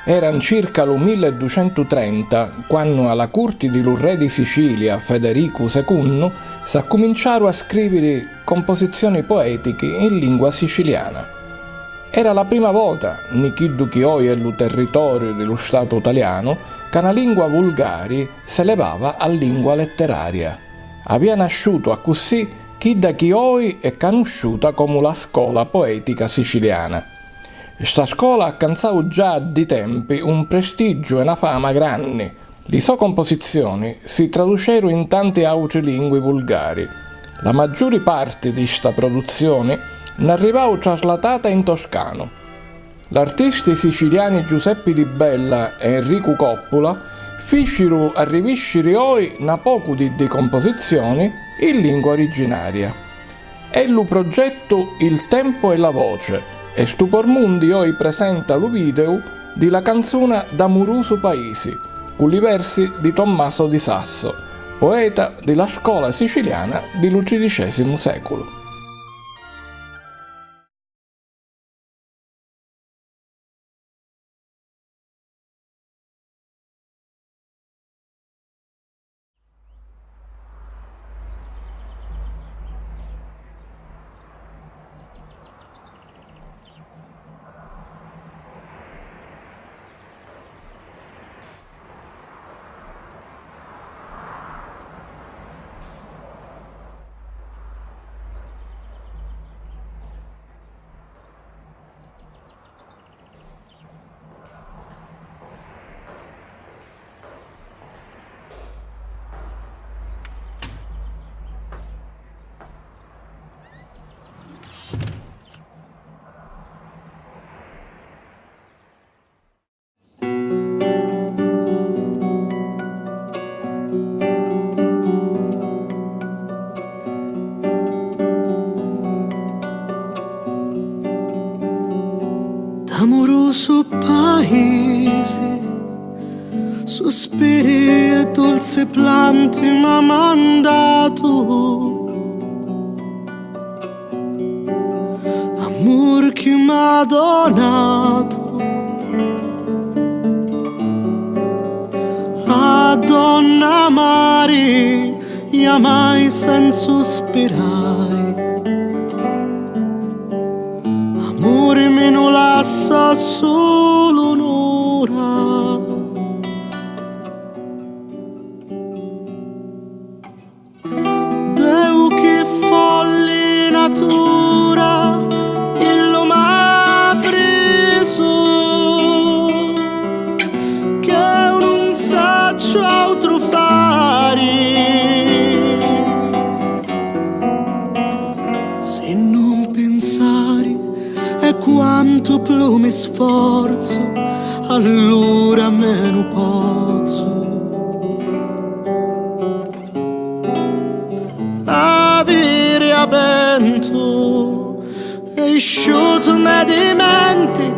Erano circa lo 1230 quando alla corte di re di Sicilia, Federico II, s'accominciarono a scrivere composizioni poetiche in lingua siciliana. Era la prima volta, nichiddu che oggi è il territorio dello Stato italiano, che una lingua vulgare si elevava a lingua letteraria. Aveva nasciuto a così chi da chi oggi è conosciuta come la scuola poetica siciliana. Sta scuola ha alcanzato già di tempi un prestigio e una fama grandi. Le sue composizioni si traducero in tante altre lingue vulgari. La maggiore parte di questa produzione ne arrivava traslatata in toscano. Gli artisti siciliani Giuseppe Di Bella e Enrico Coppola fecero a riviscere oggi una poco di composizioni in lingua originaria. È il progetto Il tempo e la voce, e Stupor Mundi oggi presenta lo video di la canzone d'Amuroso Paesi, con i versi di Tommaso di Sasso, poeta della scuola siciliana del XIII secolo. Amoroso paese, sospiri e dolce planti m'ha mandato, amor che m'ha donato, a donna mare, e mai senza sperare. Amore me non lascia solo un'ora. Deu che folle natura e lo m'ha preso, che non saccio altro fare. Se non pensare e quanto più mi sforzo, allora meno posso. Avere a vento e sciuto me di mente,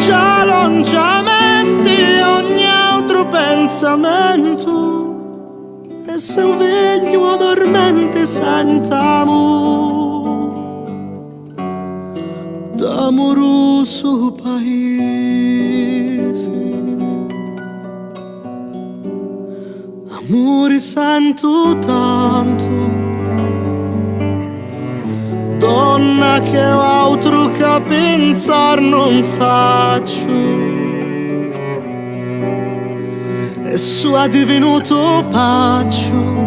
già longamente ogni altro pensamento, e se un veglio dormente senta amore d'amoroso paese. Amore sento tanto, donna che altro che pensar non faccio, e su è divenuto paccio,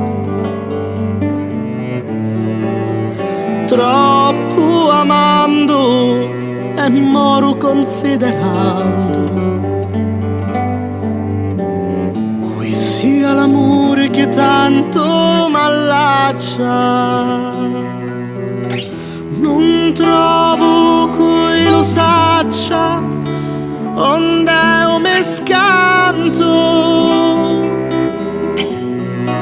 troppo amando e moro considerando. Qui sia l'amore che tanto m'allaccia, non trovo cui lo saccia, onde io mi scanto,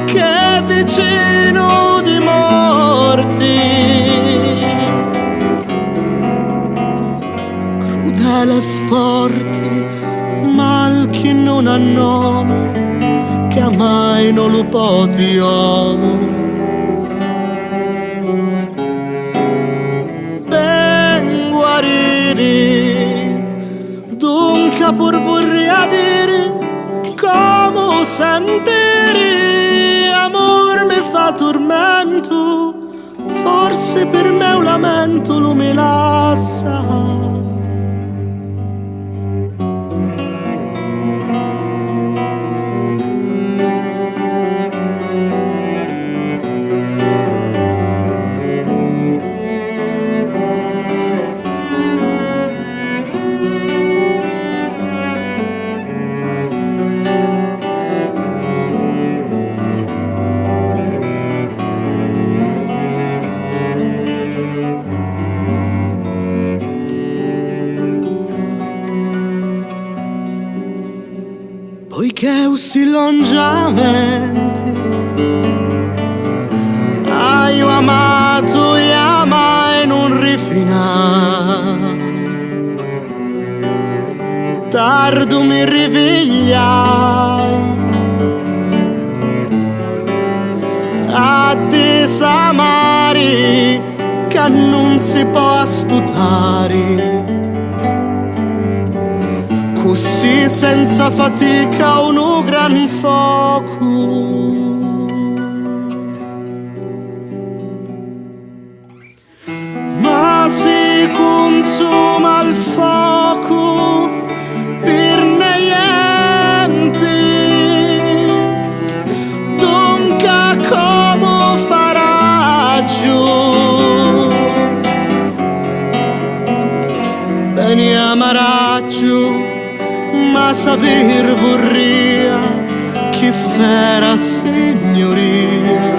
che vicino di morti, crudele e forti, mal che non ha nome, che mai non lo poti uomo. Ben guarire, dunque che pur vorrei dire come sentire amor mi fa tormento, forse per me un lamento lo mi lascia. Poiché ussi longamente hai amato e mai non rifinare, tardo mi rivegliai a disamari che non si può astutare. Così senza fatica un gran fuoco ma si consuma il fuoco per niente, dunque come farà giù bene amaraggio, ma saper vorria che fera signoria.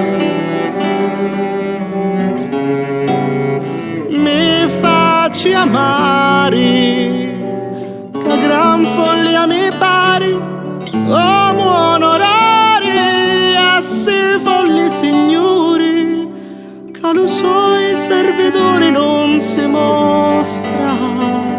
Mi facci amare, che gran follia mi pare, uomo onorare, a se folli signori, che lo suoi servitori non si mostra.